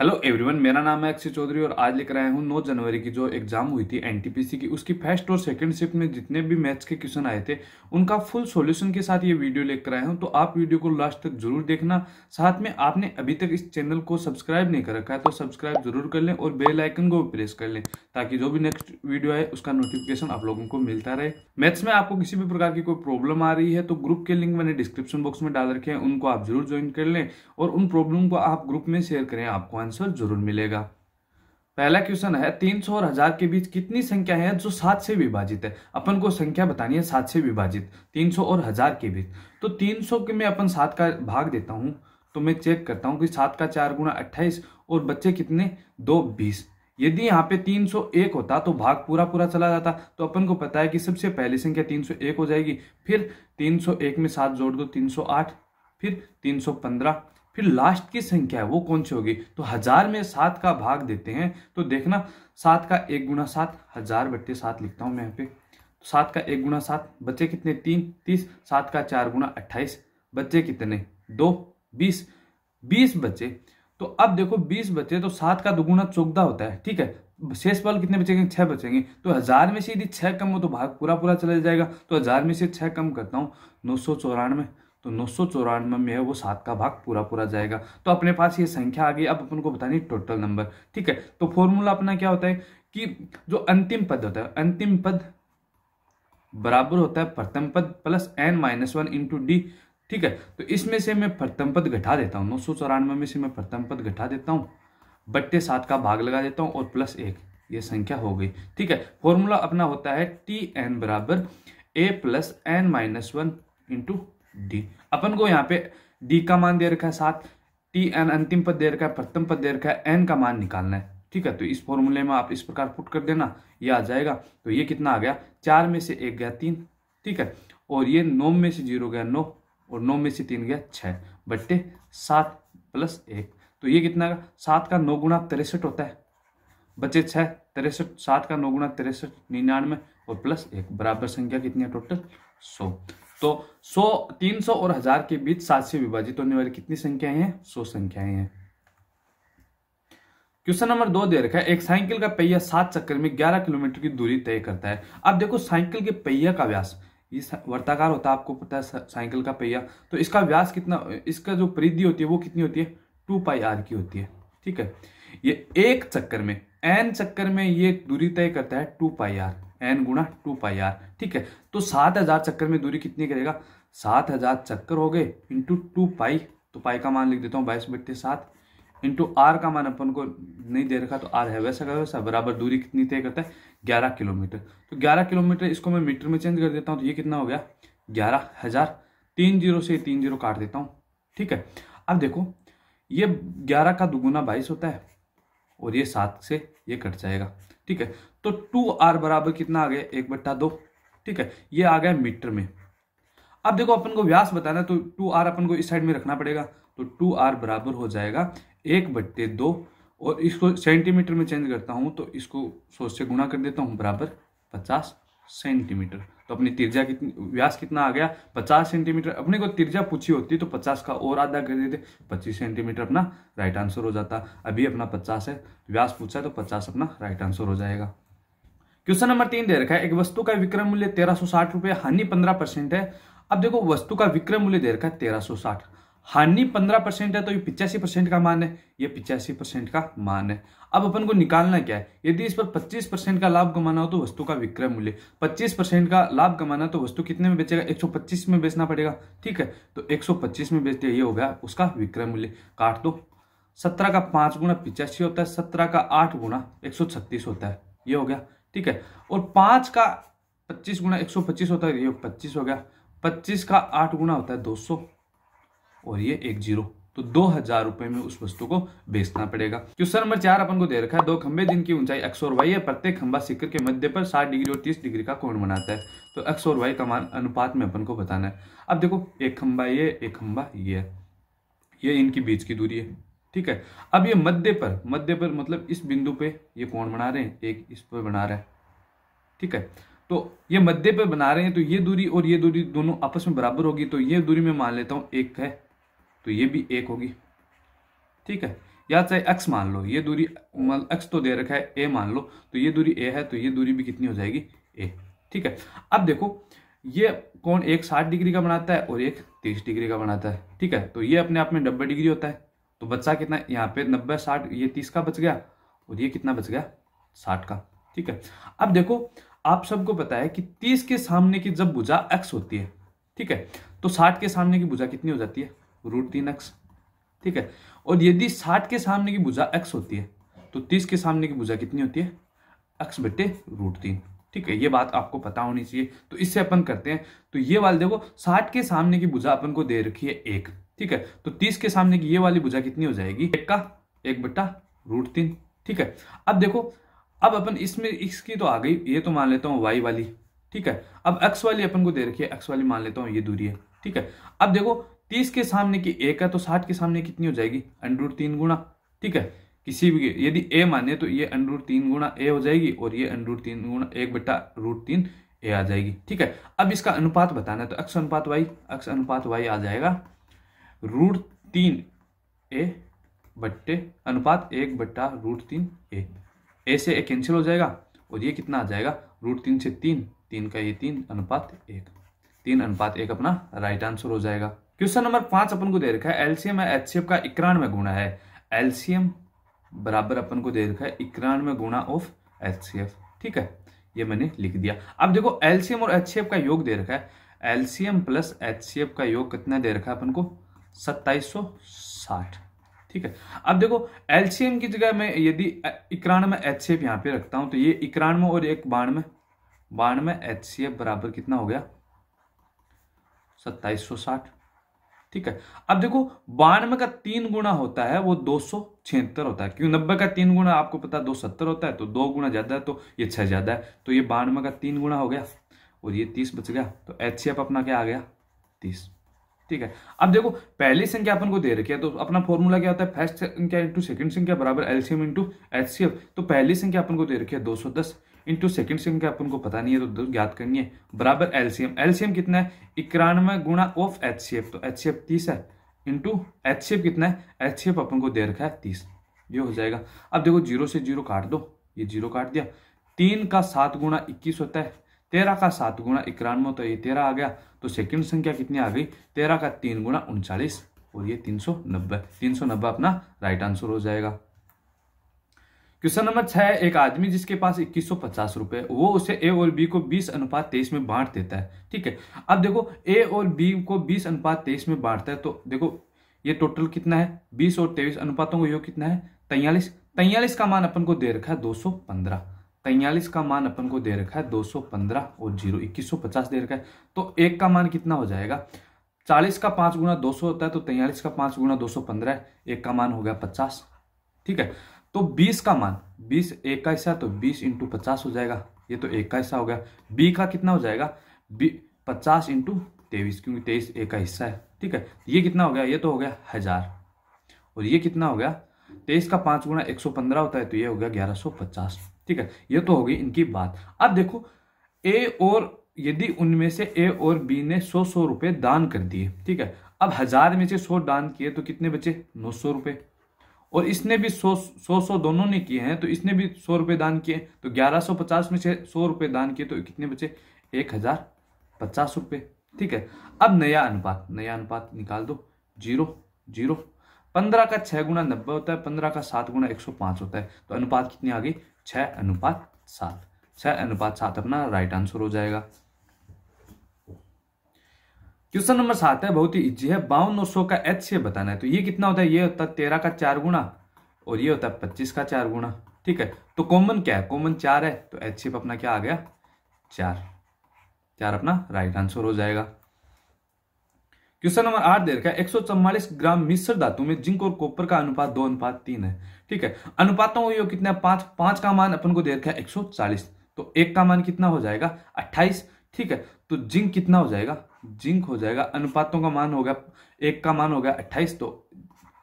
Hello everyone, मेरा नाम है अक्षय चौधरी और आज लेकर आया हूँ 9 जनवरी की जो एग्जाम हुई थी एनटीपीसी की, उसकी फर्स्ट और सेकंड शिफ्ट में जितने भी मैथ्स के क्वेश्चन आए थे उनका फुल सॉल्यूशन के साथ ये वीडियो लेकर आया हूँ। तो आप वीडियो को लास्ट तक जरूर देखना। साथ में आपने अभी तक इस चैनल को सब्सक्राइब नहीं कर रखा है तो सब्सक्राइब जरूर कर लें और बेल आइकन को प्रेस कर लें ताकि जो भी नेक्स्ट वीडियो आए उसका नोटिफिकेशन आप लोगों को मिलता रहे। मैथ्स में आपको किसी भी प्रकार की कोई प्रॉब्लम आ रही है तो ग्रुप के लिंक मैंने डिस्क्रिप्शन बॉक्स में डाल रखे हैं, उनको आप जरूर ज्वाइन कर लें और उन प्रॉब्लम को आप ग्रुप में शेयर करें, आपको आंसर जरूर मिलेगा। पहला क्वेश्चन है 300 और 1000 के बीच कितनी संख्या है जो 7 से विभाजित है। अपन को संख्या बतानी है 7 से विभाजित 300 और 1000 के बीच। तो 300 के में अपन 7 का भाग देता हूं तो मैं चेक करता हूं कि 7 का 4 गुना 28 और बच्चे कितने 2 20। यदि यहाँ पे 301 होता तो भाग पूरा पूरा चला जाता। तो अपन को पता है कि सबसे पहली संख्या 301 हो जाएगी, फिर 301 में 7 जोड़ दो 308, फिर 315, फिर लास्ट की संख्या है वो कौन सी होगी। तो 1000 में 7 का भाग देते हैं तो देखना 7 का 1 गुना 7 1000/7 लिखता हूं मैं यहाँ पे। तो 7 का 1 गुना 7 बच्चे कितने 3 30, 7 का 4 गुना 28 बच्चे कितने 2 20 20 बच्चे। तो अब देखो 20 बचे तो 7 का 2 गुना 14 होता है, ठीक है। शेष बल कितने बचेंगे 6 बचेंगे। तो 1000 में से यदि 6 कम हो तो भाग पूरा पूरा चला जाएगा। तो 1000 में से 6 कम करता हूँ 994, तो 994 में है वो 7 का भाग पूरा पूरा जाएगा। तो अपने पास ये संख्या आ गई। अब अपन को बतानी टोटल नंबर, ठीक है। तो फॉर्मूला अपना क्या होता है कि जो अंतिम पद होता है, अंतिम पद बराबर होता है प्रथम पद प्लस n-1 इंटू डी, ठीक है। तो इसमें से मैं प्रथम पद घटा देता हूँ, 994 में से मैं प्रथम पद घटा देता हूँ, बट्टे 7 का भाग लगा देता हूँ और प्लस 1, ये संख्या हो गई, ठीक है। फॉर्मूला अपना होता है Tn बराबर a plus n-1 into D. अपन को यहाँ पे डी का मान दे रखा है 7, Tn अंतिम पद दे रखा है, प्रथम पद दे रखा है, n का मान निकालना है, ठीक है। तो इस फॉर्मूले में आप इस प्रकार पुट कर देना, ये आ जाएगा। तो ये कितना आ गया 4 में से 1 गया 3, ठीक है। और ये 9 में से 0 गया 9 और 9 में से 3 गया 6 बट्टे 7 प्लस 1। तो ये कितना का 7 का 9 गुना 63 होता है, बचे 6 63, 7 का 9 गुना 63 99 और प्लस 1 बराबर संख्या कितनी है टोटल 100। तो 100 300 और 1000 के बीच 7 से विभाजित होने वाली कितनी संख्याएं हैं 100 संख्याएं हैं। क्वेश्चन नंबर 2 दे रखा है एक साइकिल का पहिया 7 चक्कर में 11 किलोमीटर की दूरी तय करता है। अब देखो साइकिल के पहिया का व्यास ये वर्ताकार होता है, आपको पता है साइकिल का पहिया। तो इसका व्यास कितना, इसका जो परिधि होती है वो कितनी होती है 2πr की होती है, ठीक है। ये एक चक्कर में n चक्कर में ये दूरी तय करता है 2πr, n गुना 2πr, ठीक है। तो 7000 चक्कर में दूरी कितनी करेगा 7000 चक्कर हो गए इंटू 2π, तो पाई का मान लिख देता हूँ 22/7 इंटू r का मान अपन को नहीं दे रखा तो r है वैसा का वैसा, बराबर दूरी कितनी तय करता है 11 किलोमीटर। तो 11 किलोमीटर इसको मैं मीटर में चेंज कर देता हूँ तो ये कितना हो गया 11,000। 3 0 से 3 0 काट देता हूँ, ठीक है। अब देखो ये 11 का 2 गुना 22 होता है और ये 7 से ये कट जाएगा, ठीक है। तो 2r बराबर कितना आ गया 1/2, ठीक है। ये आ गया मीटर में। अब देखो अपन को व्यास बताना है तो 2r अपन को इस साइड में रखना पड़ेगा। तो 2r बराबर हो जाएगा 1/2 और इसको सेंटीमीटर में चेंज करता हूं तो इसको 100 से गुणा कर देता हूं बराबर 50 सेंटीमीटर। तो अपनी त्रिज्या कितनी, व्यास कितना आ गया 50 सेंटीमीटर। अपने को त्रिज्या पूछी होती तो 50 का और आधा कर देते 25 सेंटीमीटर, अपना राइट आंसर हो जाता। अभी अपना 50 है, व्यास पूछा है तो 50 अपना राइट आंसर हो जाएगा। क्वेश्चन नंबर 3 दे रखा है एक वस्तु का विक्रय मूल्य 1360 रुपए, हानि 15% है। अब देखो वस्तु का विक्रय मूल्य दे रखा है 1360, हानि 15% है तो ये 85% का मान है, ये 85% का मान है। अब अपन को निकालना क्या है, यदि इस पर 25% का लाभ कमाना हो तो वस्तु का विक्रय मूल्य, 25% का लाभ कमाना तो वस्तु कितने में बेचेगा 125 में बेचना पड़ेगा, ठीक है। तो 125 में बेचते ये हो गया उसका विक्रय मूल्य। काट दो, 17 का 5 गुना 85 होता है, 17 का 8 गुना 136 होता है, ये हो गया, ठीक है। और 5 का 25 गुना 125 होता है, ये 25 हो गया। 25 का 8 गुना होता है 200 और ये 1 0, तो 2000 रुपए में उस वस्तु को बेचना पड़ेगा। क्वेश्चन नंबर 4 अपन को दे रखा है 2 खंभे जिनकी ऊंचाई x और y है, प्रत्येक खंभा शिखर के मध्य पर 60 डिग्री और 30 डिग्री का कोण बनाता है। तो x और y का मान अनुपात में अपन को बताना है। अब देखो एक खंभा ये, एक खंभा ये है, ये इनकी बीच की दूरी है, ठीक है। अब ये मध्य पर मतलब इस बिंदु पे ये कोण बना रहे हैं, एक इस पर बना रहा है, ठीक है। तो ये मध्य पे बना रहे हैं तो ये दूरी और ये दूरी दोनों आपस में बराबर होगी। तो ये दूरी मैं मान लेता हूं 1 है तो ये भी 1 होगी, ठीक है। या चाहे x मान लो, ये दूरी मतलब x तो दे रखा है a मान लो, तो ये दूरी a है, तो ये दूरी भी कितनी हो जाएगी a। ठीक है, अब देखो ये कोण एक 60 डिग्री का बनाता है और एक 30 डिग्री का बनाता है। ठीक है, तो ये अपने आप में 90 डिग्री होता है, तो बचा कितना यहाँ पे 90 60, ये 30 का बच गया और ये कितना बच गया 60 का। ठीक है, अब देखो आप सबको पता है कि 30 के सामने की जब भुजा x होती है, ठीक है, तो 60 के सामने की भुजा कितनी हो जाती है √3x। ठीक है, और यदि 60 के सामने की भुजा x होती है तो 30 के सामने की भुजा कितनी होती है x बटे √3। ठीक है, ये बात आपको पता होनी चाहिए। तो इससे अपन करते हैं, तो ये वाले देखो 60 के सामने की भुजा अपन को दे रखी है 1। ठीक है, तो 30 के सामने की ये वाली भुजा कितनी हो जाएगी 1 का 1 बटा √3। ठीक है, अब देखो अब अपन इसमें इसकी तो आ गई, ये तो मान लेता हूँ y वाली। ठीक है, अब x वाली अपन को दे रखी है, x वाली मान लेता हूँ ये दूरी है। ठीक है, अब देखो 30 के सामने की 1 है तो 60 के सामने कितनी हो जाएगी √3 गुना। ठीक है, किसी भी यदि a माने तो ये √3 गुना a हो जाएगी और ये √3 गुना 1 बटा √3 a आ जाएगी। ठीक है, अब इसका अनुपात बताना है तो x अनुपात y आ जाएगा √3 a बट्टे अनुपात 1 बटा √3 a से a कैंसिल हो जाएगा और ये कितना आ जाएगा √3 से 3 का ये 3 अनुपात 1, 3 अनुपात 1 अपना राइट आंसर हो जाएगा। क्वेश्चन नंबर 5 अपन को दे रखा है एलसीएम है एचसीएफ का 91 गुना है। एलसीएम बराबर अपन को दे रखा है 91 गुना ऑफ एचसीएफ। ठीक है, ये मैंने लिख दिया। अब देखो एलसीएम और एचसीएफ का योग दे रखा है, एलसीएम प्लस एचसीएफ का योग कितना दे रखा है अपन को 2760। ठीक है, अब देखो एलसीएम की जगह मैं यदि 91 एचसीएफ यहाँ पे रखता हूं तो ये 91 और एक 92 एचसीएफ बराबर कितना हो गया 2760। ठीक है, अब देखो 92 का 3 गुना होता है वो 276 होता है, क्यों 90 का 3 गुना आपको पता है 270 होता है, तो 2 गुना ज्यादा है तो ये 6 ज्यादा है, तो ये 92 का 3 गुना हो गया और ये 30 बच गया, तो एचसीएफ अपना क्या आ गया 30। ठीक है, अब देखो पहली संख्या अपन को दे रखी है तो अपना फॉर्मूला क्या होता है फर्स्ट संख्या इंटू सेकंड संख्या बराबर एलसीएम इंटू एचसीएफ। तो पहली संख्या अपन को दे रखी है 210 इंटू सेकंड संख्या अपन को पता नहीं है तो ज्ञात करनी है बराबर एलसीएम। एलसीएम कितना है 91 गुना ऑफ एचसीएफ, तो एचसीएफ 30 है इंटू एचसीएफ कितना है एचसीएफ अपन को दे रखा है 30, ये हो जाएगा। अब देखो 0 से 0 काट दो, ये 0 काट दिया, 3 का 7 गुना 21 होता है, 13 का 7 गुना 91 होता है, ये 13 आ गया, तो सेकंड संख्या कितनी आ गई 13 का 3 गुना 39 और ये 390 अपना राइट आंसर हो जाएगा। क्वेश्चन नंबर 6, एक आदमी जिसके पास 2150 रुपए, वो उसे ए और बी को 20:23 में बांट देता है। ठीक है, अब देखो ए और बी को 20:23 में बांटता है, तो देखो ये टोटल कितना है 20 और 23 अनुपातों को योग कितना है 43 का मान अपन को दे रखा है 215, 43 का मान अपन को दे रखा है 215 और 0 2150 दे रखा है, तो एक का मान कितना हो जाएगा 40 का 5 गुना 200 होता है, तो 43 का 5 गुना 215 है, एक का मान हो गया 50। ठीक है, तो 20 का मान 20 एक का हिस्सा, तो 20 इंटू 50 हो जाएगा, ये तो एक का हिस्सा हो गया। बी का कितना हो जाएगा 50 इंटू 23, क्योंकि 23 एक का हिस्सा है। ठीक है, ये कितना हो गया ये तो हो गया 1000 और ये कितना हो गया 23 का 5 गुना 115 होता है, तो ये हो गया 1150। ठीक है, ये तो हो गई इनकी बात। अब देखो ए और यदि उनमें से ए और बी ने 100 रुपए दान कर दिए। ठीक है, अब 1000 में से 100 दान किए तो कितने बचे 900 रुपए, और इसने भी 100 दोनों ने किए हैं तो इसने भी 100 रुपए दान किए, तो 1150 में से 100 रुपए दान किए तो कितने बचे 1050 रुपए। ठीक है, अब नया अनुपात निकाल दो 0 0, 15 का 6 गुना 90 होता है, 15 का 7 गुना 105 होता है, तो अनुपात कितनी आ गई 6:7, 6:7 अपना राइट आंसर हो जाएगा। क्वेश्चन नंबर 7 है, बहुत ही इजी है, 52 और 100 का एचसीएफ बताना है। तो ये कितना होता है, ये होता है 13 का 4 गुना और ये होता है 25 का 4 गुना। ठीक है, तो कॉमन क्या है, कॉमन 4 है, तो एचसीएफ अपना क्या आ गया 4 अपना राइट आंसर हो जाएगा। क्वेश्चन नंबर 8 दे रखा है, 144 ग्राम मिश्र धातु में जिंक और कॉपर का अनुपात 2:3 है। ठीक है, अनुपातों को कितना है 5 का मान अपन को दे रखा है 140, तो एक का मान कितना हो जाएगा 28। ठीक है, तो जिंक कितना हो जाएगा, जिंक हो जाएगा, अनुपातों का मान हो गया एक का मान हो गया 28, तो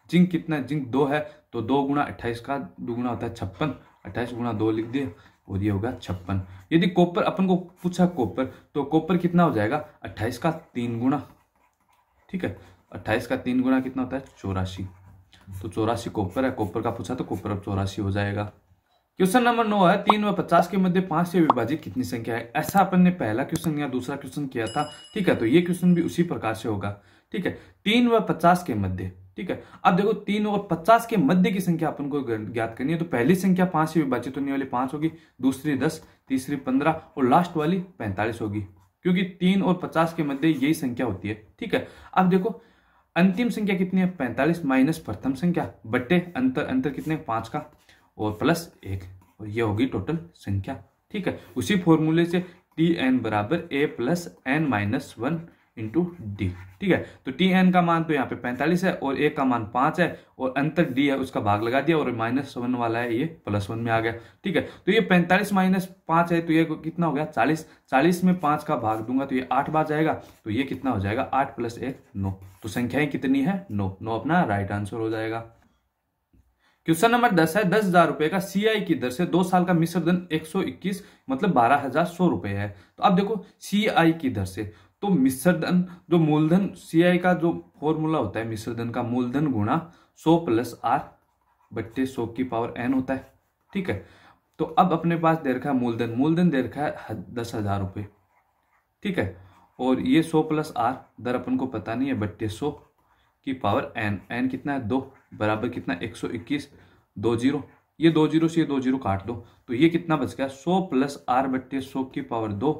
जिंक कितना, जिंक 2 है, तो 2 गुना 28 का दुगुना होता है 56, 28 गुना 2 लिख दिए और ये होगा 56। यदि कॉपर अपन को पूछा कॉपर, तो कॉपर कितना हो जाएगा 28 का 3 गुना। ठीक है, 28 का 3 गुना कितना होता है 84, तो 84 कॉपर है, कॉपर का पूछा तो कॉपर अब 84 हो जाएगा। क्वेश्चन नंबर 9 है 3 व 50 के मध्य 5 से विभाजित कितनी संख्या है। ऐसा अपन ने पहला क्वेश्चन या दूसरा क्वेश्चन किया था, ठीक है। तो ये क्वेश्चन भी उसी प्रकार से होगा, ठीक है। 3 व 50 के मध्य, ठीक है। अब देखो 3 और 50 के मध्य की संख्या अपन को ज्ञात करनी है। तो पहली संख्या 5 से विभाजित होने वाली 5 होगी, दूसरी 10, तीसरी 15 और लास्ट वाली 45 होगी, क्योंकि 3 और 50 के मध्य यही संख्या होती है, ठीक है। अब देखो अंतिम संख्या कितनी है 45 माइनस प्रथम संख्या बट्टे अंतर कितने 5 का और प्लस 1, और ये होगी टोटल संख्या, ठीक है। उसी फॉर्मूले से Tn बराबर a plus n minus 1 into D, ठीक है। तो Tn का मान तो यहाँ पे 45 है और a का मान 5 है और अंतर d है उसका भाग लगा दिया और -1 वाला है ये +1 में आ गया, ठीक है। तो ये 45 माइनस 5 है तो ये कितना हो गया 40, 40 में 5 का भाग दूंगा तो ये 8 बार जाएगा, तो ये कितना हो जाएगा 8 + 1 9। तो संख्याएं कितनी है 9, 9 अपना राइट आंसर हो जाएगा। क्वेश्चन नंबर 10 है 10,000 रुपए का CI की दर से 2 साल का मिश्र धन 121 मतलब 12,100 रुपए है। तो अब देखो CI की दर से, तो मिश्र धन जो मूलधन CI का जो फॉर्मूला होता है मिश्र धन का मूलधन गुणा 100 + R बट्टे 100 की पावर n होता है, ठीक है। तो अब अपने पास दे रखा है मूलधन दे रखा है 10,000 रुपए, ठीक है। और ये 100 + R दर अपन को पता नहीं है बट्टे 100 की पावर n कितना है 2 बराबर कितना 121 2 0, ये 2 0 से ये 2 0 काट दो तो ये कितना बच गया 100 + R बट्टे 100 की पावर 2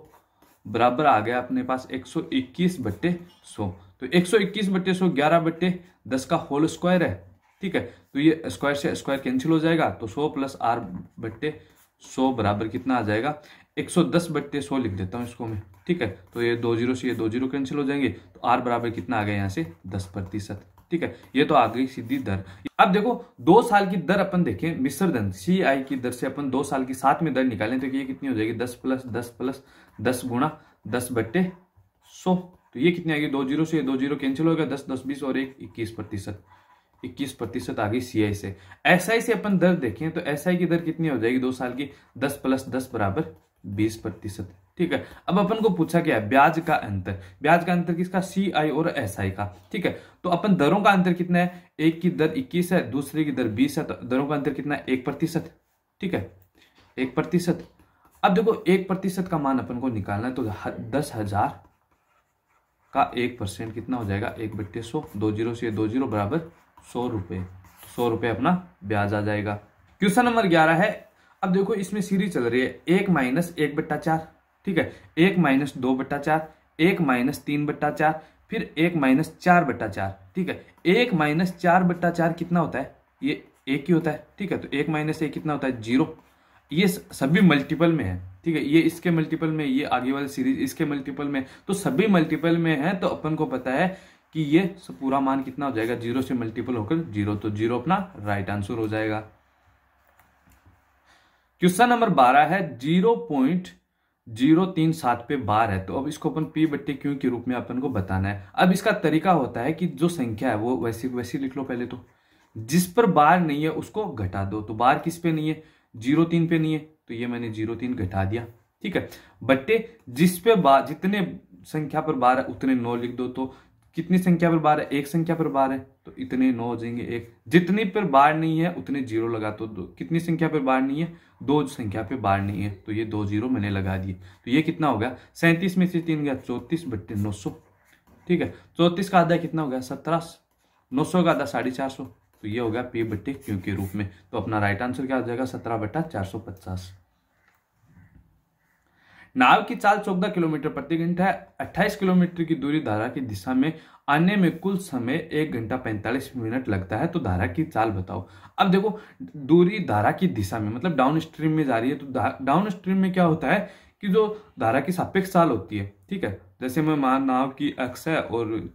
बराबर आ गया अपने पास 121 बट्टे 100। तो 121 बट्टे 100 11 बट्टे 10 का होल स्क्वायर है, ठीक है। तो ये स्क्वायर से स्क्वायर कैंसिल हो जाएगा, तो 100 + R बट्टे 100 बराबर कितना आ जाएगा 110 बट्टे 100 लिख देता हूँ इसको मैं, ठीक है। तो ये 2 0 से ये 2 0 कैंसिल हो जाएंगे, तो R बराबर कितना आ गया यहाँ से 10%, ठीक है। ये तो आ गई सीधी दर। अब देखो 2 साल की दर अपन देखें मिश्र धन CI की दर से अपन 2 साल की साथ में दर निकालें तो ये कितनी हो जाएगी 10 + 10 + 10 गुणा 10 बट्टे 100। तो ये कितनी आएगी 2 0 से 2 0 कैंसिल हो गया 10 10 20 और 1 21% आ गई CI से। SI से अपन दर देखें तो SI की दर कितनी हो जाएगी 2 साल की 10 + 10 बराबर 20%, ठीक है। अब अपन को पूछा गया ब्याज का अंतर किसका CI और SI का, ठीक है। तो अपन दरों का अंतर कितना है, एक की दर 21 है दूसरे की दर 20 है, तो दरों का अंतर कितना है 1%, ठीक है 1%। अब देखो 1% का मान अपन को निकालना है तो 10,000 का 1% कितना हो जाएगा 1/100, 2 0 से 2 0 बराबर 100 रुपए, 100 रुपए अपना ब्याज आ जाएगा। क्वेश्चन नंबर 11 है, अब देखो इसमें सीरीज चल रही है 1 - 1/4, ठीक है, 1 - 2/4, 1 - 3/4, फिर 1 - 4/4, ठीक है। 1 - 4/4 कितना होता है, ये 1 ही होता है, ठीक है। तो 1 - 1 कितना होता है 0, ये सभी मल्टीपल में है, ठीक है। ये इसके मल्टीपल में, ये आगे वाली सीरीज इसके मल्टीपल में, तो सभी मल्टीपल में है, तो अपन को पता है कि ये पूरा मान कितना हो जाएगा 0 से मल्टीपल होकर 0, तो 0 अपना राइट आंसर हो जाएगा। क्वेश्चन नंबर 12 है 0.037 पे बार है, तो अब इसको अपन P/Q के रूप में अपन को बताना है। अब इसका तरीका होता है कि जो संख्या है वो वैसी लिख लो पहले, तो जिस पर बार नहीं है उसको घटा दो। तो बार किस पे नहीं है 0.3 पे नहीं है, तो ये मैंने 0.3 घटा दिया, ठीक है। बट्टे जिस पे बार, जितने संख्या पर बार है उतने 9 लिख दो। तो कितनी संख्या पर बार है, एक संख्या पर बार है तो इतने 9 हो जाएंगे एक, जितनी पर बार नहीं है उतने 0 लगा दो। कितनी संख्या पर बार नहीं है 2 संख्या पे बार नहीं है, तो ये 2 0 मैंने लगा दिए। तो ये कितना हो गया 37 में से 3 गया 34 बट्टे 900, ठीक है। 34 का आधा कितना हो गया 17, 900 का आधा 450, तो ये हो गया P/Q के रूप में। तो अपना राइट आंसर क्या हो जाएगा 17/450। नाव की चाल 14 किलोमीटर प्रति घंटा है, 28 किलोमीटर की दूरी धारा की दिशा में आने में कुल समय 1 घंटा 45 मिनट लगता है, तो धारा की चाल बताओ। अब देखो दूरी धारा की दिशा में मतलब डाउन स्ट्रीम में जा रही है, तो डाउन स्ट्रीम में क्या होता है कि जो धारा की सापेक्ष चाल होती है, ठीक है। जैसे मैं मान नाव की x है और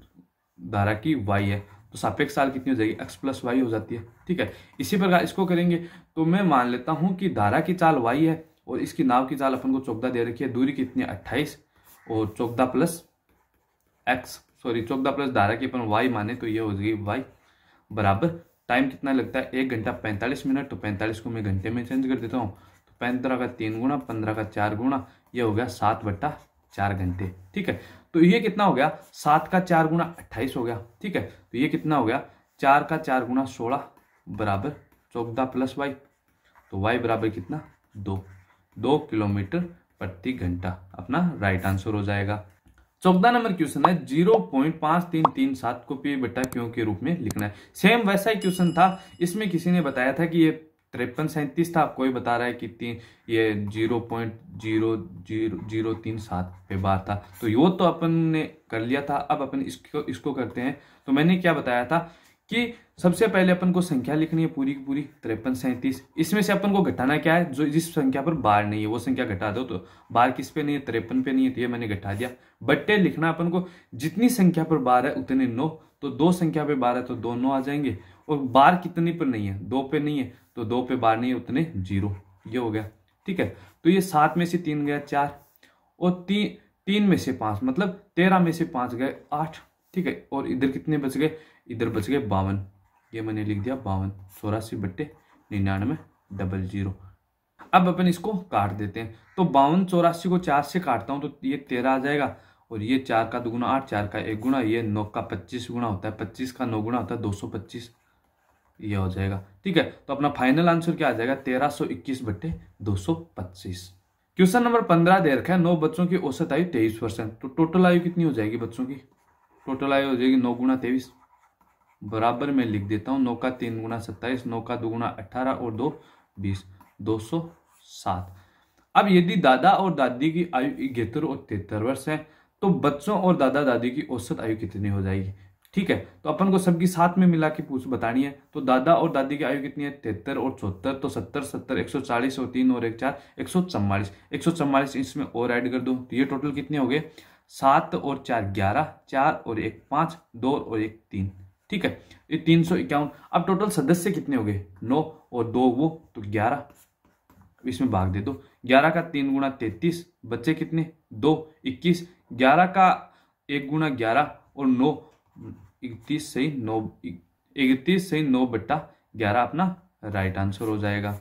धारा की y है, तो सापेक्ष चाल कितनी हो जाएगी x + y हो जाती है, ठीक है। इसी प्रकार इसको करेंगे तो मैं मान लेता हूं कि धारा की चाल y है और इसकी नाव की चाल अपन को 14 दे रखी है, दूरी कितनी है 28 और 14 प्लस धारा की अपन y माने तो ये हो जाएगी y बराबर टाइम कितना लगता है 1 घंटा 45 मिनट, तो 45 को मैं घंटे में चेंज कर देता हूँ, तो 15 का 3 गुना 15 का 4 गुना, ये हो गया 7/4 घंटे, ठीक है। तो ये कितना हो गया 7 का 4 गुना 28 हो गया, ठीक है। तो ये कितना हो गया 4 का 4 गुना 16 बराबर 14 प्लस y, तो y बराबर कितना 2 किलोमीटर प्रति घंटा अपना राइट आंसर हो जाएगा। 14 नंबर क्वेश्चन है 0.5337 को p बटा क्यों के रूप में लिखना है। सेम वैसा ही क्वेश्चन था, इसमें किसी ने बताया था कि ये 5337 था, कोई बता रहा है कि ये 0.00037 पे बार था। तो यो तो अपन ने कर लिया था, अब अपन इसको करते हैं। तो मैंने क्या बताया था कि सबसे पहले अपन को संख्या लिखनी है पूरी की पूरी 5337। इसमें से अपन को घटाना क्या है, जो जिस संख्या पर बार नहीं है वो संख्या घटा दो। तो बार किस पे नहीं है, 53 पे नहीं है, तो ये मैंने घटा दिया। बट्टे लिखना अपन को जितनी संख्या पर बार है उतने 9, तो 2 संख्या पे बार है तो 2 9 आ जाएंगे। और बार कितनी पर नहीं है, 2 पे नहीं है, तो 2 पे बार नहीं है उतने 0। ये हो गया, ठीक है। तो ये 7 में से 3 गया 4, और 3 में से 5 मतलब 13 में से 5 गए 8, ठीक है। और इधर कितने बच गए, इधर बच गए 52, ये मैंने लिख दिया 52। 84 बट्टे 99 00। अब अपन इसको काट देते हैं। तो 52 84 को 4 से काटता हूं तो ये 13 आ जाएगा, और ये 4 का 2 गुना 8, 4 का 1 गुना, ये 9 का 25 गुना होता है, 25 का 9 गुना होता है 225, ये हो जाएगा, ठीक है। तो अपना फाइनल आंसर क्या आ जाएगा 1321 बट्टे 225। क्वेश्चन नंबर 15 दे रखा है 9 बच्चों की औसत आयु 23%। तो टोटल आयु कितनी हो जाएगी बच्चों की, टोटल आयु हो जाएगी 9 गुना 23 बराबर में लिख देता हूँ 9 का 3 गुना 27, 9 का 2 गुना 18 और 2 20, 207। अब यदि दादा और दादी की आयु 71 और 73 वर्ष है तो बच्चों और दादा दादी की औसत आयु कितनी हो जाएगी, ठीक है। तो अपन को सबकी साथ में मिला के बतानी है। तो दादा और दादी की आयु कितनी है 73 और 74, तो 70 70 140 और 3 और 1 4 144, 144 इसमें और ऐड कर दो तो ये टोटल कितने हो गए 7 और 4 11, 4 और 1 5, 2 और 1 3, ठीक है। ये 351। अब टोटल सदस्य कितने हो गए 9 और 2 वो, तो 11 इसमें भाग दे दो। 11 का 3 गुना 33, बच्चे कितने 2 21, 11 का 1 गुना 11 और 9 31 सही 9, 31 सही 9 बट्टा 11 अपना राइट आंसर हो जाएगा।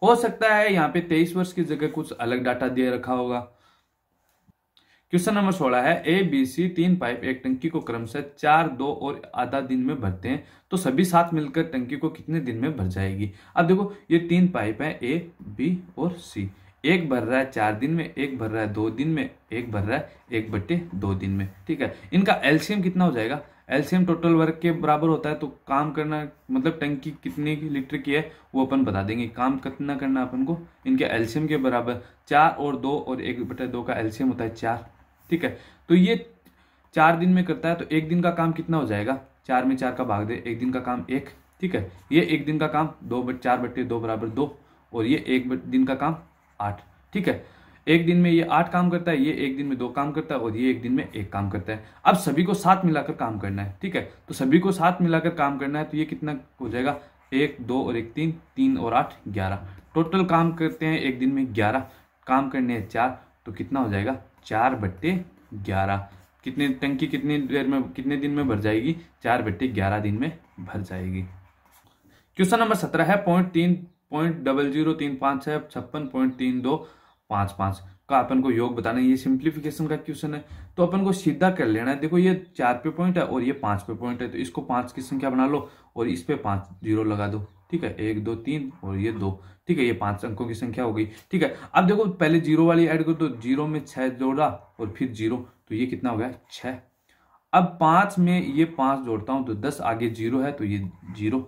हो सकता है यहाँ पे 23 वर्ष की जगह कुछ अलग डाटा दे रखा होगा। क्वेश्चन नंबर 16 है ए बी सी 3 पाइप एक टंकी को क्रमशः 4 2 और आधा दिन में भरते हैं तो सभी साथ मिलकर टंकी को कितने दिन में भर जाएगी। अब देखो ये 3 पाइप है ए बी और सी, एक भर रहा है 4 दिन में, एक भर रहा है 2 दिन में, एक भर रहा है 1/2 दिन में, ठीक है। इनका एलसीएम कितना हो जाएगा, एलसीएम टोटल वर्क के बराबर होता है। तो काम करना मतलब टंकी कितने लीटर की है वो अपन बता देंगे, काम कितना करना अपन को इनके एलसीएम के बराबर। 4 और 2 और 1/2 का एलसीएम होता है 4, ठीक है। तो ये 4 दिन में करता है तो एक दिन का काम कितना हो जाएगा, 4 में 4 का भाग दे, एक दिन का काम 1, ठीक है। ये एक दिन का काम 4/2 बराबर 2, और ये एक दिन का काम 8, ठीक है। एक दिन में ये 8 काम करता है, ये एक दिन में 2 काम करता है, और ये एक दिन में 1 काम करता है। अब सभी को साथ मिलाकर काम करना है, ठीक है। तो सभी को साथ मिलाकर काम करना है तो ये कितना हो जाएगा 1 2 और 1 3, 3 और 8 11। टोटल काम करते हैं एक दिन में 11, काम करने हैं 4, तो कितना हो जाएगा 4/11। कितने टंकी कितनी देर में कितने दिन में भर जाएगी 4/11 दिन में भर जाएगी। क्वेश्चन नंबर 17 है 0.0035 है 56.3255 का अपन को योग बताना है। ये सिंप्लीफिकेशन का क्वेश्चन है तो अपन को सीधा कर लेना है। देखो ये 4 पे पॉइंट है और ये 5 पे पॉइंट है, तो इसको 5 की संख्या बना लो और इस पे 5 0 लगा दो, ठीक है। 1 2 3 और ये 2, ठीक है। ये 5 अंकों की संख्या हो गई, ठीक है। अब देखो पहले 0 वाली ऐड कर दो, 0 में 6 जोड़ा और फिर 0, तो ये कितना हो गया 6। अब 5 में ये 5 जोड़ता हूं तो 10, आगे 0 है तो ये 0।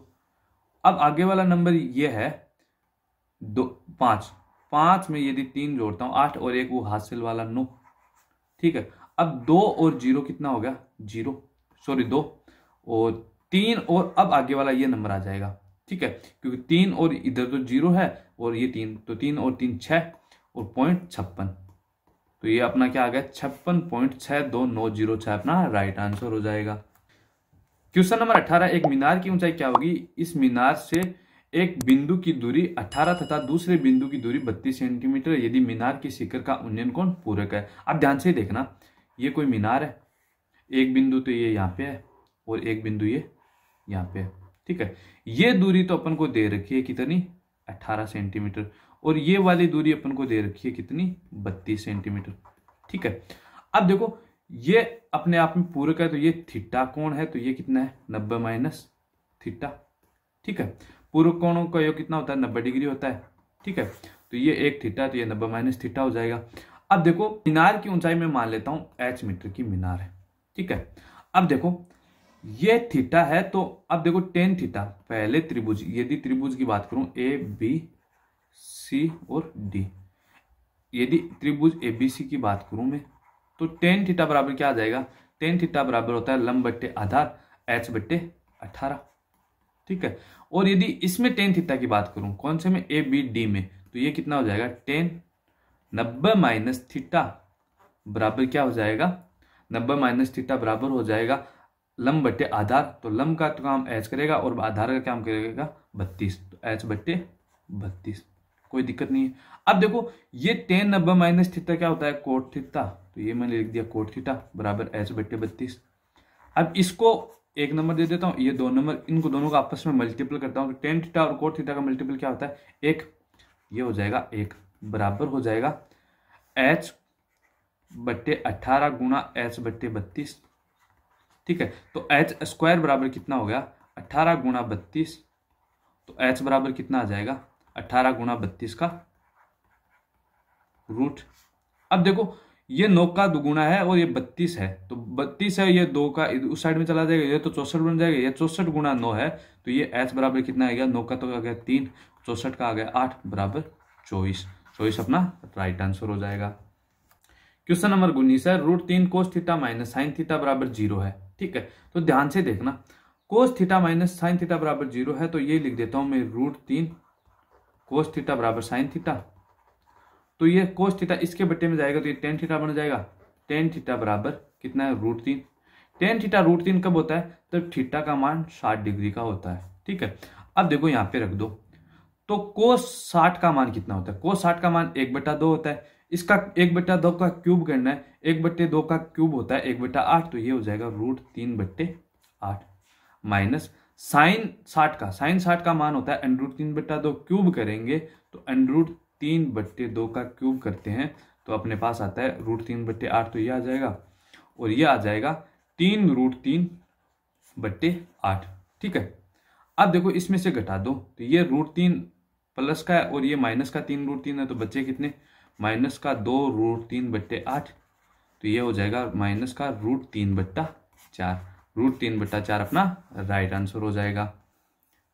अब आगे वाला नंबर ये है 2 5 में यदि 3 जोड़ता हूं 8 और 1 वो हासिल वाला 9, ठीक है। अब 2 और 0 कितना हो गया 0, सॉरी 2 और 3 और अब आगे वाला ये नंबर आ जाएगा, ठीक है। क्योंकि 3 और इधर तो 0 है और ये 3, तो 3 और 3 6 और 56, तो ये अपना क्या आ गया 56.6290 अपना राइट आंसर हो जाएगा। क्वेश्चन नंबर 18 एक मीनार की ऊंचाई क्या होगी, इस मीनार से एक बिंदु की दूरी 18 तथा दूसरे बिंदु की दूरी 32 सेंटीमीटर यदि मीनार के शिखर का उन्नयन कोण पूरक है। अब ध्यान से देखना, ये कोई मीनार है, एक बिंदु तो ये यहाँ पे है और एक बिंदु ये यहाँ पे है, ठीक है। ये दूरी तो अपन को दे रखी है कितनी 18 सेंटीमीटर, और ये वाली दूरी अपन को दे रखी है कितनी 32 सेंटीमीटर, ठीक है। अब देखो ये अपने आप में पूरक है, तो ये थीटा कोण है, तो ये कितना है 90 माइनस थीटा। ठीक है, पूरक कोणों का योग कितना होता है 90 डिग्री होता है। ठीक है, तो ये एक थीटा, तो ये 90 माइनस थीटा हो जाएगा। अब देखो मीनार की ऊंचाई में मान लेता हूं h मीटर की मीनार है। ठीक है, अब देखो ये थीटा है, तो अब देखो टेन थीटा, पहले त्रिभुज, यदि त्रिभुज की बात करूं ए बी सी और डी, यदि त्रिभुज एबीसी की बात करूं मैं, तो टेन थीटा बराबर क्या आ जाएगा, टेन थीटा बराबर होता है लंब बट्टे आधार h बट्टे 18। ठीक है, और यदि इसमें टेन थीटा की बात करूं, कौन से में, ए बी डी में, तो ये कितना हो जाएगा टेन 90 माइनस थीटा बराबर क्या हो जाएगा, 90 माइनस थीटा बराबर हो जाएगा लंब बट्टे आधार, तो लंब का तो काम h करेगा और आधार का काम करेगा 32, तो h बट्टे 32, कोई दिक्कत नहीं है। अब देखो ये टेन 90 माइनस थीटा क्या होता है कोट थीटा, तो ये मैंने लिख दिया कोट थीटा बराबर h बट्टे 32। अब इसको एक नंबर दे देता हूँ, ये दो नंबर, इनको दोनों का आपस में मल्टीपल करता हूँ, तो टेन थीटा और कोट थीटा का मल्टीपल क्या होता है एक, ये हो जाएगा एक, बराबर हो जाएगा h बट्टे 18 गुणा h बट्टे 32। ठीक है, तो h स्क्वायर बराबर कितना हो गया 18 गुणा 32, तो h बराबर कितना आ जाएगा 18 गुणा 32 का रूट। अब देखो ये 9 का दुगुना है और ये 32 है, तो 32 है, ये 2 का उस साइड में चला जाएगा, ये तो 64 बन जाएगा, ये 64 गुणा 9 है, तो ये h बराबर कितना आ गया, 9 का तो आ गया 3, 64 का आ गया 8 बराबर 24। 24 अपना राइट आंसर हो जाएगा। क्वेश्चन नंबर 19 है, √3 cos theta minus sine theta बराबर 0 है। ठीक है, तो ध्यान से देखना, cos theta minus sine theta बराबर 0 है, तो ये लिख देता हूं मैं √3 कोस थीटा बराबर साइन थीटा, तो ये कोस थीटा इसके बट्टे में जाएगा, तो ये टेन थीटा बन जाएगा, टेन थीटा बराबर कितना है √3। टेन थीटा √3 कब होता है, तब थीटा का मान 60 डिग्री का होता है। ठीक है, अब देखो यहाँ पे रख दो, तो कोस 60 का मान कितना होता है, कोस 60 का मान 1/2 होता है, इसका 1/2 का क्यूब करना है, 1/2 का क्यूब होता है 1/8, तो ये हो जाएगा √3/8 माइनस साइन 60 का मान होता है √3/2, क्यूब करेंगे तो √3/2 का क्यूब करते हैं, तो अपने पास आता है √3/8, तो ये आ जाएगा, और ये आ जाएगा 3√3/8। ठीक है, अब देखो इसमें से घटा दो, तो ये √3 प्लस का है और ये माइनस का 3√3 है, तो बच्चे कितने, माइनस का 2√3/8, तो ये हो जाएगा माइनस का √3/4, √3/4 अपना राइट आंसर हो जाएगा।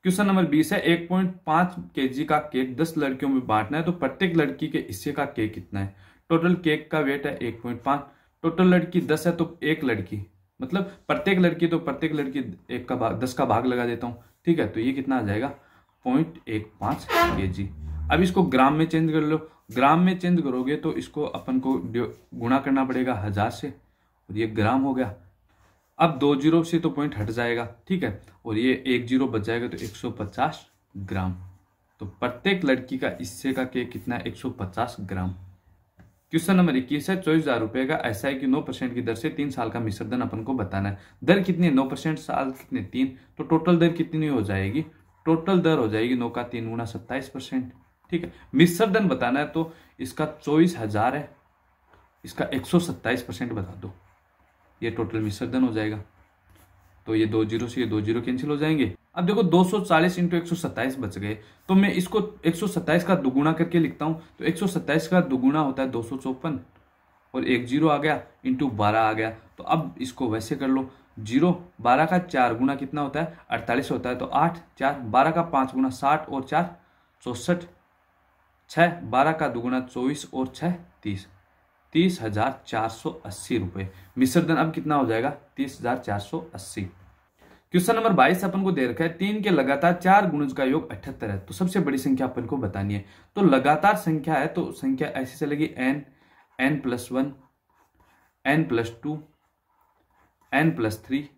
क्वेश्चन नंबर 20 है, 1.5 kg का केक 10 लड़कियों में बांटना है, तो प्रत्येक लड़की के हिस्से का केक कितना है। टोटल केक का वेट है 1.5, टोटल लड़की 10 है, तो एक लड़की मतलब प्रत्येक लड़की, तो प्रत्येक लड़की 1 का भाग 10 का भाग लगा देता हूँ। ठीक है, तो ये कितना आ जाएगा 0.15 kg। अब इसको ग्राम में चेंज कर लो, ग्राम में चेंज करोगे तो इसको अपन को गुणा करना पड़ेगा 1000 से, और ये ग्राम हो गया। अब 2 जीरो से तो पॉइंट हट जाएगा। ठीक है, और ये 1 जीरो बच जाएगा, तो 150 ग्राम। तो प्रत्येक लड़की का हिस्से का केक कितना है 150 ग्राम। क्वेश्चन नंबर 21 है, 24,000 रुपए का एसआई की 9% की दर से 3 साल का मिश्रधन अपन को बताना है। दर कितनी है 9%, साल कितने 3, तो टोटल दर कितनी हो जाएगी, टोटल दर हो जाएगी 9 का 3 गुना 27%। ठीक है, मिश्रधन बताना है, तो इसका 24,000 है, इसका 127% बता दो, ये टोटल मिश्रधन हो जाएगा। तो ये 2 जीरो से ये 2 जीरो कैंसिल हो जाएंगे। अब देखो 240 इंटू 127 बच गए, तो मैं इसको 127 का दुगुना करके लिखता हूं, तो 127 का दुगुना होता है 254, और 1 जीरो आ गया इंटू 12 आ गया। तो अब इसको वैसे कर लो, 12 का 4 गुना कितना होता है 48 होता है, तो 8 4 12 का 5 गुना 60 और 4 64, 6 12 का दुगुना 24 और 6 30, 30,480 रुपए। मिश्रधन अब कितना हो जाएगा 30,480। क्वेश्चन नंबर 22 अपन को दे रखा है, 3 के लगातार 4 गुणज का योग 78 है, तो सबसे बड़ी संख्या अपन को बतानी है। तो लगातार संख्या है, तो संख्या ऐसी चलेगी n, n+1, n+2, n+3।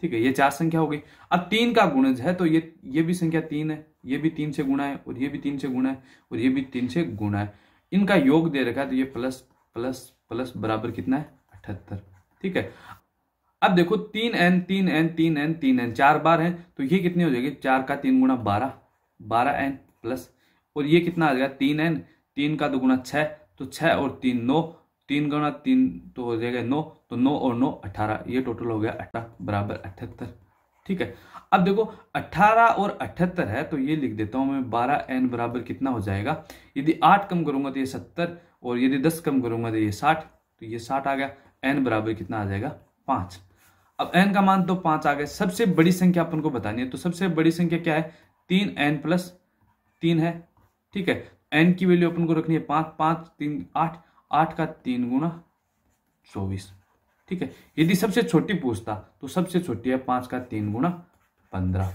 ठीक है, ये 4 संख्या हो गई। अब 3 का गुणज है, तो ये भी संख्या 3 है, ये भी 3 से गुणा है, और ये भी 3 से गुणा है, और ये भी 3 से गुणा है। इनका योग दे रखा है, तो ये प्लस प्लस प्लस बराबर कितना है 78। ठीक है, अब देखो 3n 3n 3n 3n 4 बार है, तो ये कितनी हो जाएगी 4 का 3 गुना 12, 12n प्लस, और ये कितना आ जाएगा 3n, 3 का 2 गुना 6, तो 6 और 3 9, 3 गुना 3 तो हो जाएगा 9, तो 9 और 9 18, ये टोटल हो गया 18 बराबर 78। ठीक है, अब देखो 18 और 78 है तो ये लिख देता हूं मैं 12n बराबर कितना हो जाएगा, यदि 8 कम करूंगा तो ये 70 और यदि 10 कम करूंगा तो ये 60, तो ये 60 आ गया। n बराबर कितना आ जाएगा 5। अब n का मान तो 5 आ गया। सबसे बड़ी संख्या अपन को बतानी है, तो सबसे बड़ी संख्या क्या है, 3n प्लस 3 है। ठीक है, n की वैल्यू अपन को रखनी है 5, 5 3 8, 8 का 3 गुना 24। ठीक है, यदि सबसे छोटी पूछता तो सबसे छोटी है 5 का 3 गुना 15।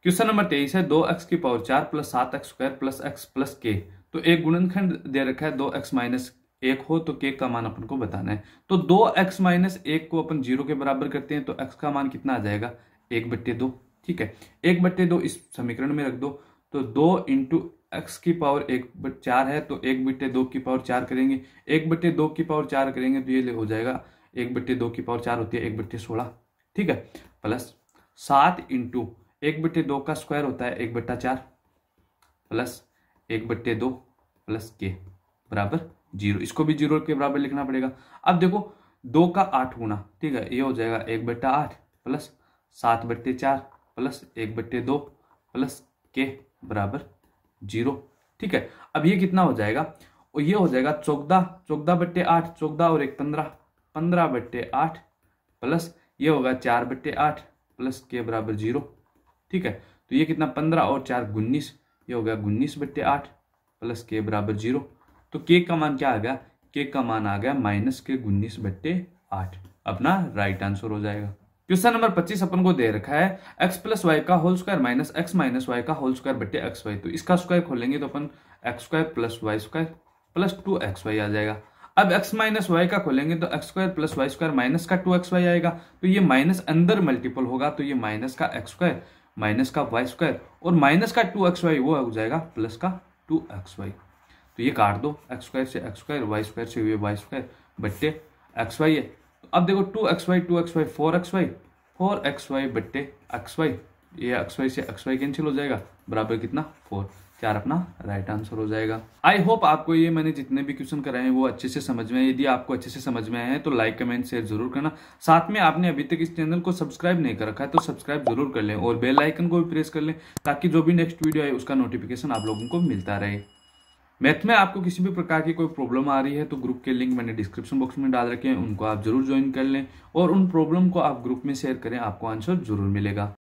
क्वेश्चन नंबर 23 है 2x की power 4 plus 7x square plus x plus k। तो एक गुणनखंड दे रखा है 2x माइनस 1 हो तो k का मान अपन को बताना है। तो 2x माइनस 1 को अपन 0 के बराबर करते हैं तो x का मान कितना आ जाएगा 1/2। ठीक है, 1/2 इस समीकरण में रख दो, तो 2 इंटू x की पावर 1/4 है तो 1/2 की पावर 4 करेंगे, 1/2 की पावर 4 करेंगे तो ये हो जाएगा 1/2 की पावर 4 होती है 1/16। ठीक है, प्लस 7 इंटू 1/2 का स्क्वायर होता है 1/4 प्लस 1/2 प्लस के बराबर 0। इसको भी 0 के बराबर लिखना पड़ेगा। अब देखो 2 का 8 गुना, ठीक है, ये हो जाएगा 1/8 प्लस 7/4 प्लस 1/2 प्लस के बराबर 0। ठीक है, अब ये कितना हो जाएगा, और ये हो जाएगा 14/8, 14 और 1 15, 15/8 प्लस ये होगा 4/8 प्लस के बराबर 0। ठीक है, तो ये कितना 15 और 4 19, ये हो गया 19/8 प्लस के बराबर 0। तो के का मान क्या आ गया, के का मान आ गया माइनस के 19/8। अपना राइट आंसर हो जाएगा। क्वेश्चन नंबर 25 अपन को दे रखा है x प्लस वाई का whole square minus x minus y का होल स्क्वायर बट्टे एक्स वाई। तो इसका स्क्वायर खोलेंगे तो अपन x square plus y square plus 2xy आ जाएगा। अब x माइनस वाई का खोलेंगे तो x square plus y square minus का 2xy आएगा, तो ये माइनस अंदर मल्टीपल होगा तो ये माइनस का एक्स स्क्वायर माइनस का वाई स्क्वायर और माइनस का 2xy वो हो जाएगा प्लस का 2xy। तो ये काट दो, एक्स स्क्वायर से एक्स स्क्वायर, वाई स्क्वायर से वाई स्क्वायर बट्टे एक्स वाई है। तो अब देखो 2xy 4xy बट्टे xy, ये xy से xy कैंसिल हो जाएगा बराबर कितना 4, 4 अपना राइट आंसर हो जाएगा। आई होप आपको ये मैंने जितने भी क्वेश्चन कराए हैं वो अच्छे से समझ में आए। यदि आपको अच्छे से समझ में आए हैं तो लाइक कमेंट शेयर जरूर करना। साथ में आपने अभी तक इस चैनल को सब्सक्राइब नहीं कर रखा है तो सब्सक्राइब जरूर कर लें और बेल आइकन को भी प्रेस कर लें ताकि जो भी नेक्स्ट वीडियो आए उसका नोटिफिकेशन आप लोगों को मिलता रहे। मैथ में आपको किसी भी प्रकार की कोई प्रॉब्लम आ रही है तो ग्रुप के लिंक मैंने डिस्क्रिप्शन बॉक्स में डाल रखे हैं, उनको आप जरूर ज्वाइन कर लें और उन प्रॉब्लम को आप ग्रुप में शेयर करें, आपको आंसर जरूर मिलेगा।